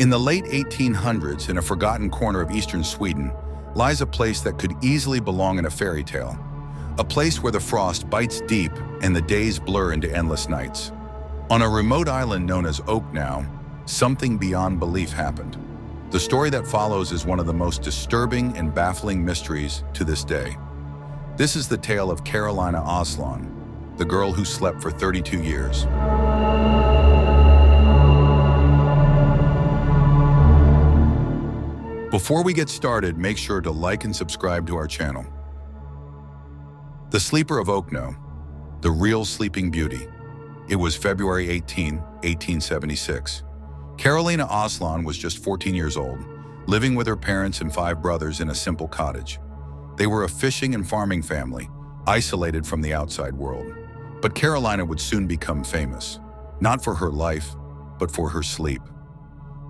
In the late 1800s, in a forgotten corner of eastern Sweden, lies a place that could easily belong in a fairy tale. A place where the frost bites deep and the days blur into endless nights. On a remote island known as Oaknow, something beyond belief happened. The story that follows is one of the most disturbing and baffling mysteries to this day. This is the tale of Carolina Oslon, the girl who slept for 32 years. Before we get started, make sure to like and subscribe to our channel. The Sleeper of Oaknow, the real Sleeping Beauty. It was February 18, 1876. Carolina Oslon was just 14 years old, living with her parents and 5 brothers in a simple cottage. They were a fishing and farming family, isolated from the outside world. But Carolina would soon become famous, not for her life, but for her sleep.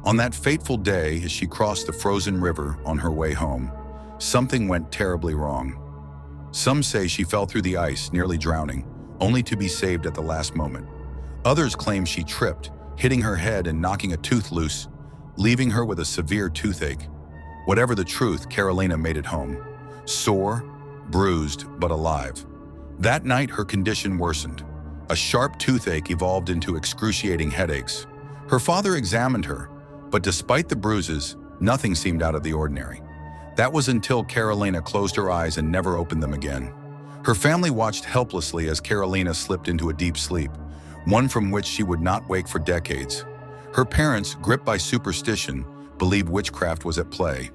On that fateful day, as she crossed the frozen river on her way home, something went terribly wrong. Some say she fell through the ice, nearly drowning, only to be saved at the last moment. Others claim she tripped, hitting her head and knocking a tooth loose, leaving her with a severe toothache. Whatever the truth, Carolina made it home, sore, bruised, but alive. That night, her condition worsened. A sharp toothache evolved into excruciating headaches. Her father examined her, but despite the bruises, nothing seemed out of the ordinary. That was until Carolina closed her eyes and never opened them again. Her family watched helplessly as Carolina slipped into a deep sleep, one from which she would not wake for decades. Her parents, gripped by superstition, believed witchcraft was at play.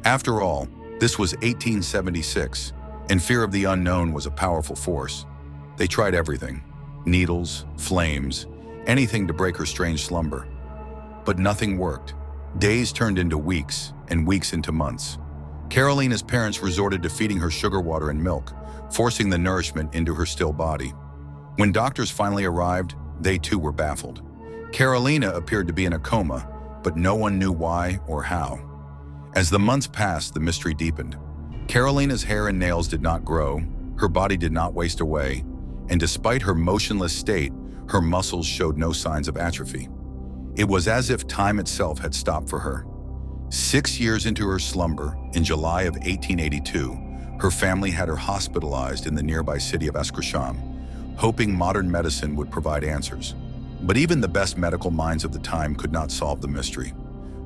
After all, this was 1876, and fear of the unknown was a powerful force. They tried everything: needles, flames, anything to break her strange slumber. But nothing worked. Days turned into weeks, and weeks into months. Carolina's parents resorted to feeding her sugar water and milk, forcing the nourishment into her still body. When doctors finally arrived, they too were baffled. Carolina appeared to be in a coma, but no one knew why or how. As the months passed, the mystery deepened. Carolina's hair and nails did not grow, her body did not waste away, and despite her motionless state, her muscles showed no signs of atrophy. It was as if time itself had stopped for her. 6 years into her slumber, in July of 1882, her family had her hospitalized in the nearby city of Oslon, hoping modern medicine would provide answers. But even the best medical minds of the time could not solve the mystery.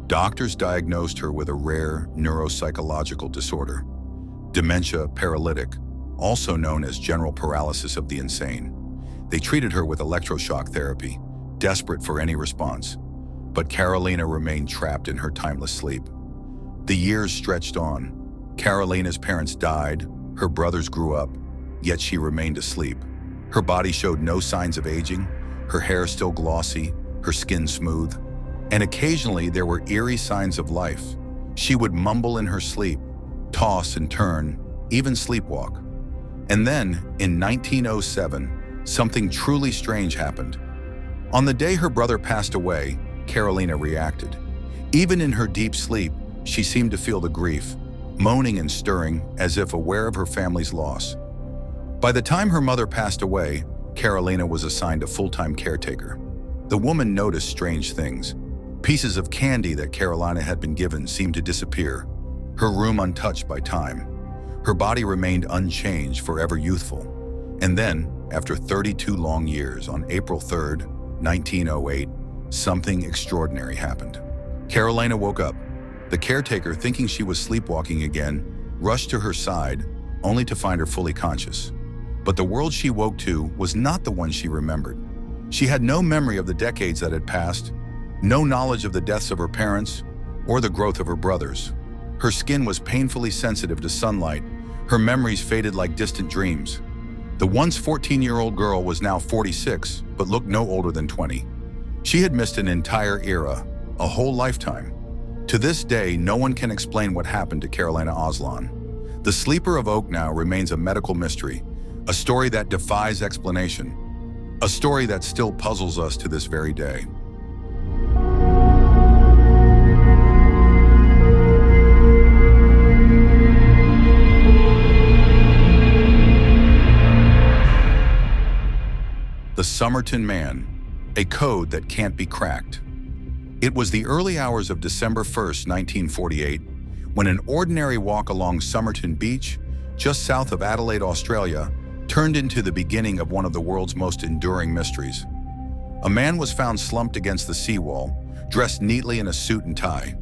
Doctors diagnosed her with a rare neuropsychological disorder, dementia paralytic, also known as general paralysis of the insane. They treated her with electroshock therapy, desperate for any response. But Carolina remained trapped in her timeless sleep. The years stretched on. Carolina's parents died, her brothers grew up, yet she remained asleep. Her body showed no signs of aging, her hair still glossy, her skin smooth, and occasionally there were eerie signs of life. She would mumble in her sleep, toss and turn, even sleepwalk. And then, in 1907, something truly strange happened. On the day her brother passed away, Carolina reacted. Even in her deep sleep, she seemed to feel the grief, moaning and stirring as if aware of her family's loss. By the time her mother passed away, Carolina was assigned a full-time caretaker. The woman noticed strange things. Pieces of candy that Carolina had been given seemed to disappear, her room untouched by time. Her body remained unchanged, forever youthful. And then, after 32 long years, on April 3rd, 1908, something extraordinary happened. Carolina woke up. The caretaker, thinking she was sleepwalking again, rushed to her side, only to find her fully conscious. But the world she woke to was not the one she remembered. She had no memory of the decades that had passed, no knowledge of the deaths of her parents, or the growth of her brothers. Her skin was painfully sensitive to sunlight, her memories faded like distant dreams. The once 14-year-old girl was now 46, but looked no older than 20. She had missed an entire era, a whole lifetime. To this day, no one can explain what happened to Carolina Oslon. The Sleeper of Oaknow remains a medical mystery, a story that defies explanation, a story that still puzzles us to this very day. The Somerton Man, a code that can't be cracked. It was the early hours of December 1st, 1948, when an ordinary walk along Somerton Beach, just south of Adelaide, Australia, turned into the beginning of one of the world's most enduring mysteries. A man was found slumped against the seawall, dressed neatly in a suit and tie.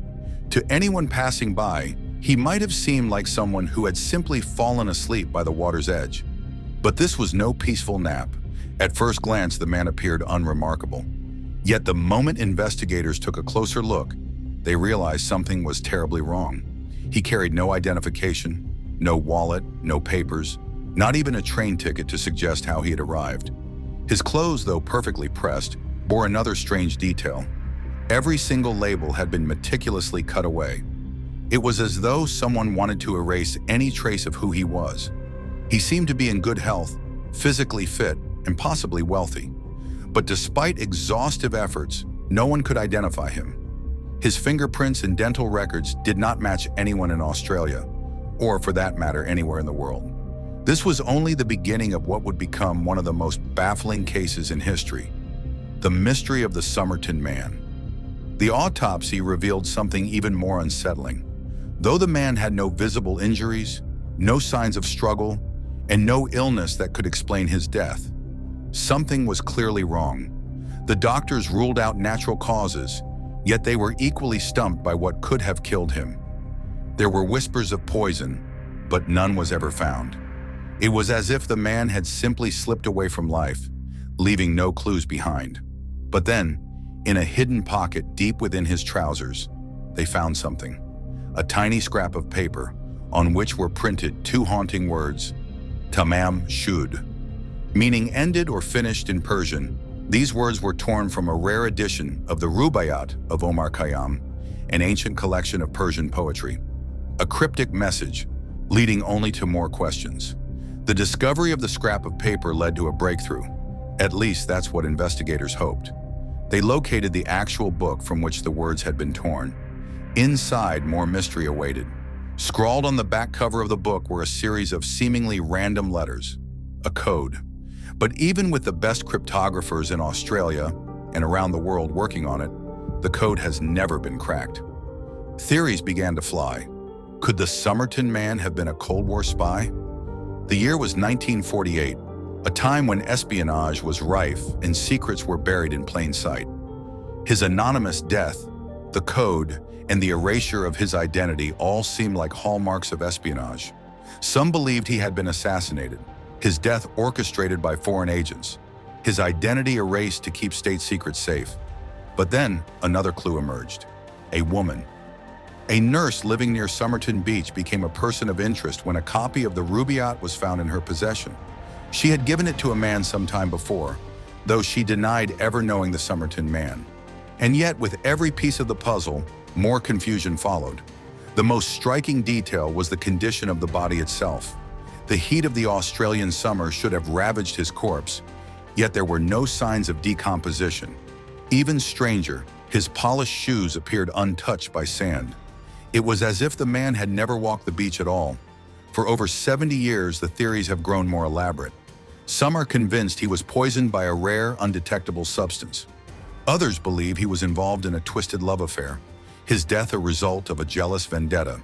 To anyone passing by, he might have seemed like someone who had simply fallen asleep by the water's edge. But this was no peaceful nap. At first glance, the man appeared unremarkable. Yet the moment investigators took a closer look, they realized something was terribly wrong. He carried no identification, no wallet, no papers, not even a train ticket to suggest how he had arrived. His clothes, though perfectly pressed, bore another strange detail. Every single label had been meticulously cut away. It was as though someone wanted to erase any trace of who he was. He seemed to be in good health, physically fit, and possibly wealthy. But despite exhaustive efforts, no one could identify him. His fingerprints and dental records did not match anyone in Australia, or for that matter, anywhere in the world. This was only the beginning of what would become one of the most baffling cases in history: the mystery of the Somerton Man. The autopsy revealed something even more unsettling. Though the man had no visible injuries, no signs of struggle, and no illness that could explain his death, something was clearly wrong. The doctors ruled out natural causes, yet they were equally stumped by what could have killed him. There were whispers of poison, but none was ever found. It was as if the man had simply slipped away from life, leaving no clues behind. But then, in a hidden pocket deep within his trousers, they found something. A tiny scrap of paper on which were printed two haunting words: Tamam Shud, meaning ended or finished in Persian. These words were torn from a rare edition of the Rubaiyat of Omar Khayyam, an ancient collection of Persian poetry. A cryptic message, leading only to more questions. The discovery of the scrap of paper led to a breakthrough. At least that's what investigators hoped. They located the actual book from which the words had been torn. Inside, more mystery awaited. Scrawled on the back cover of the book were a series of seemingly random letters, a code. But even with the best cryptographers in Australia and around the world working on it, the code has never been cracked. Theories began to fly. Could the Somerton Man have been a Cold War spy? The year was 1948, a time when espionage was rife and secrets were buried in plain sight. His anonymous death, the code, and the erasure of his identity all seemed like hallmarks of espionage. Some believed he had been assassinated, his death orchestrated by foreign agents, his identity erased to keep state secrets safe. But then another clue emerged: a woman. A nurse living near Somerton Beach became a person of interest when a copy of the Rubaiyat was found in her possession. She had given it to a man some time before, though she denied ever knowing the Somerton Man. And yet, with every piece of the puzzle, more confusion followed. The most striking detail was the condition of the body itself. The heat of the Australian summer should have ravaged his corpse, yet there were no signs of decomposition. Even stranger, his polished shoes appeared untouched by sand. It was as if the man had never walked the beach at all. For over 70 years, the theories have grown more elaborate. Some are convinced he was poisoned by a rare, undetectable substance. Others believe he was involved in a twisted love affair, his death a result of a jealous vendetta.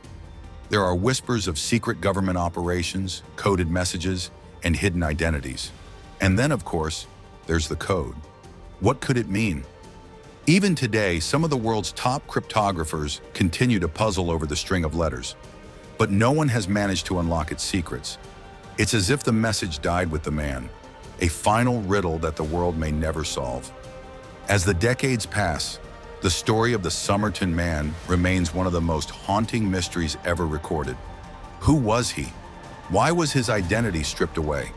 There are whispers of secret government operations, coded messages, and hidden identities. And then, of course, there's the code. What could it mean? Even today, some of the world's top cryptographers continue to puzzle over the string of letters, but no one has managed to unlock its secrets. It's as if the message died with the man, a final riddle that the world may never solve. As the decades pass, the story of the Somerton Man remains one of the most haunting mysteries ever recorded. Who was he? Why was his identity stripped away?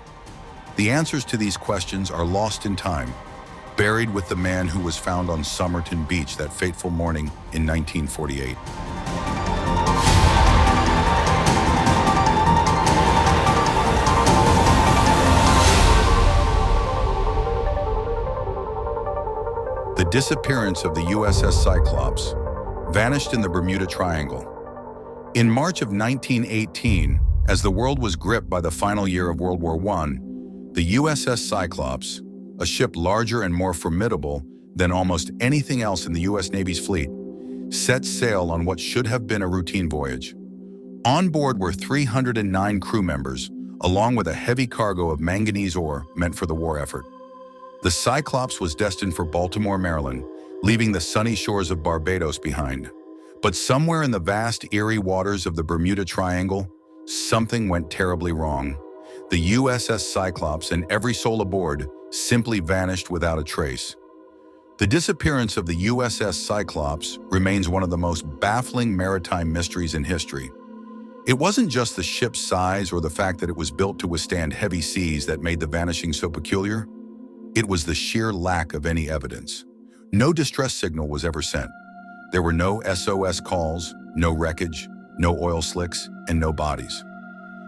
The answers to these questions are lost in time, buried with the man who was found on Somerton Beach that fateful morning in 1948. The disappearance of the USS Cyclops vanished in the Bermuda Triangle. In March of 1918, as the world was gripped by the final year of World War I, the USS Cyclops, a ship larger and more formidable than almost anything else in the U.S. Navy's fleet, set sail on what should have been a routine voyage. On board were 309 crew members, along with a heavy cargo of manganese ore meant for the war effort. The Cyclops was destined for Baltimore, Maryland, leaving the sunny shores of Barbados behind. But somewhere in the vast, eerie waters of the Bermuda Triangle, something went terribly wrong. The USS Cyclops and every soul aboard simply vanished without a trace. The disappearance of the USS Cyclops remains one of the most baffling maritime mysteries in history. It wasn't just the ship's size or the fact that it was built to withstand heavy seas that made the vanishing so peculiar. It was the sheer lack of any evidence. No distress signal was ever sent. There were no SOS calls, no wreckage, no oil slicks, and no bodies.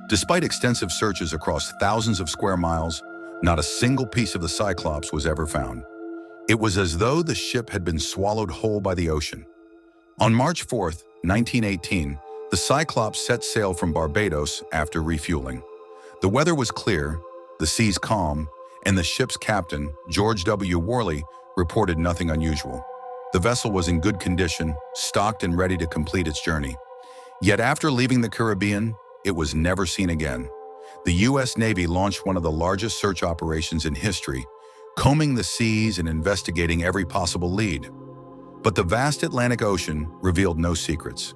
Despite extensive searches across thousands of square miles, not a single piece of the Cyclops was ever found. It was as though the ship had been swallowed whole by the ocean. On March 4, 1918, the Cyclops set sail from Barbados after refueling. The weather was clear, the seas calm, and the ship's captain, George W. Worley, reported nothing unusual. The vessel was in good condition, stocked and ready to complete its journey. Yet after leaving the Caribbean, it was never seen again. The U.S. Navy launched one of the largest search operations in history, combing the seas and investigating every possible lead. But the vast Atlantic Ocean revealed no secrets.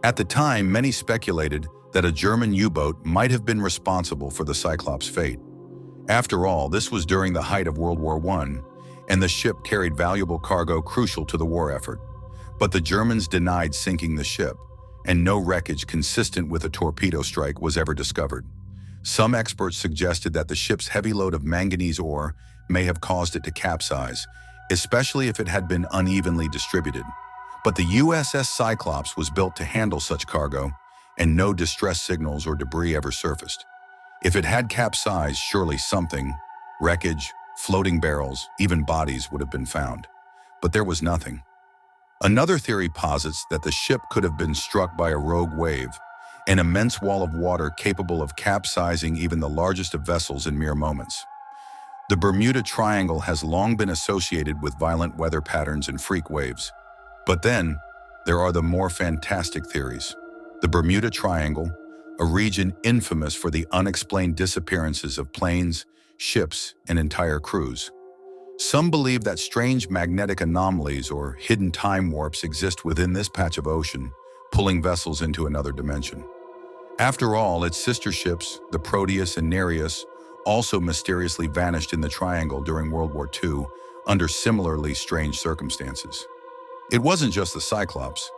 At the time, many speculated that a German U-boat might have been responsible for the Cyclops' fate. After all, this was during the height of World War I, and the ship carried valuable cargo crucial to the war effort. But the Germans denied sinking the ship, and no wreckage consistent with a torpedo strike was ever discovered. Some experts suggested that the ship's heavy load of manganese ore may have caused it to capsize, especially if it had been unevenly distributed. But the USS Cyclops was built to handle such cargo, and no distress signals or debris ever surfaced. If it had capsized, surely something, wreckage, floating barrels, even bodies would have been found. But there was nothing. Another theory posits that the ship could have been struck by a rogue wave, an immense wall of water capable of capsizing even the largest of vessels in mere moments. The Bermuda Triangle has long been associated with violent weather patterns and freak waves. But then, there are the more fantastic theories. The Bermuda Triangle, a region infamous for the unexplained disappearances of planes, ships, and entire crews. Some believe that strange magnetic anomalies or hidden time warps exist within this patch of ocean, pulling vessels into another dimension. After all, its sister ships, the Proteus and Nereus, also mysteriously vanished in the triangle during World War II under similarly strange circumstances. It wasn't just the Cyclops.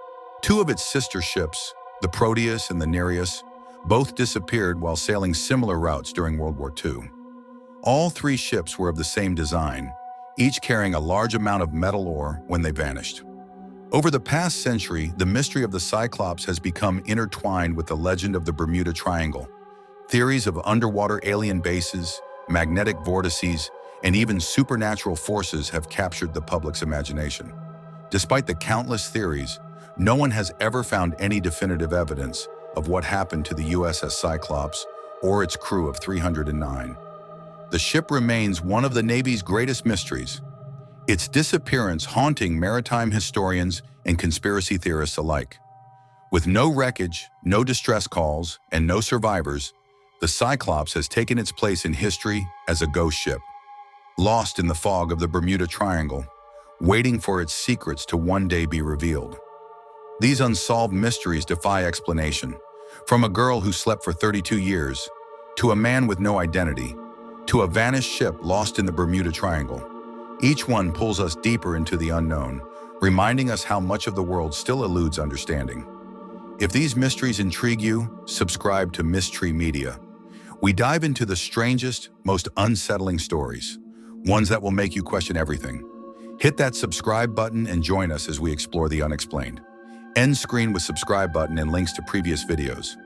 Two of its sister ships, the Proteus and the Nereus, both disappeared while sailing similar routes during World War II. All three ships were of the same design, each carrying a large amount of metal ore when they vanished. Over the past century, the mystery of the Cyclops has become intertwined with the legend of the Bermuda Triangle. Theories of underwater alien bases, magnetic vortices, and even supernatural forces have captured the public's imagination. Despite the countless theories, no one has ever found any definitive evidence of what happened to the USS Cyclops or its crew of 309. The ship remains one of the Navy's greatest mysteries, its disappearance haunting maritime historians and conspiracy theorists alike. With no wreckage, no distress calls, and no survivors, the Cyclops has taken its place in history as a ghost ship, lost in the fog of the Bermuda Triangle, waiting for its secrets to one day be revealed. These unsolved mysteries defy explanation, from a girl who slept for 32 years, to a man with no identity, to a vanished ship lost in the Bermuda Triangle. Each one pulls us deeper into the unknown, reminding us how much of the world still eludes understanding. If these mysteries intrigue you, subscribe to Mystery Media. We dive into the strangest, most unsettling stories, ones that will make you question everything. Hit that subscribe button and join us as we explore the unexplained. End screen with subscribe button and links to previous videos.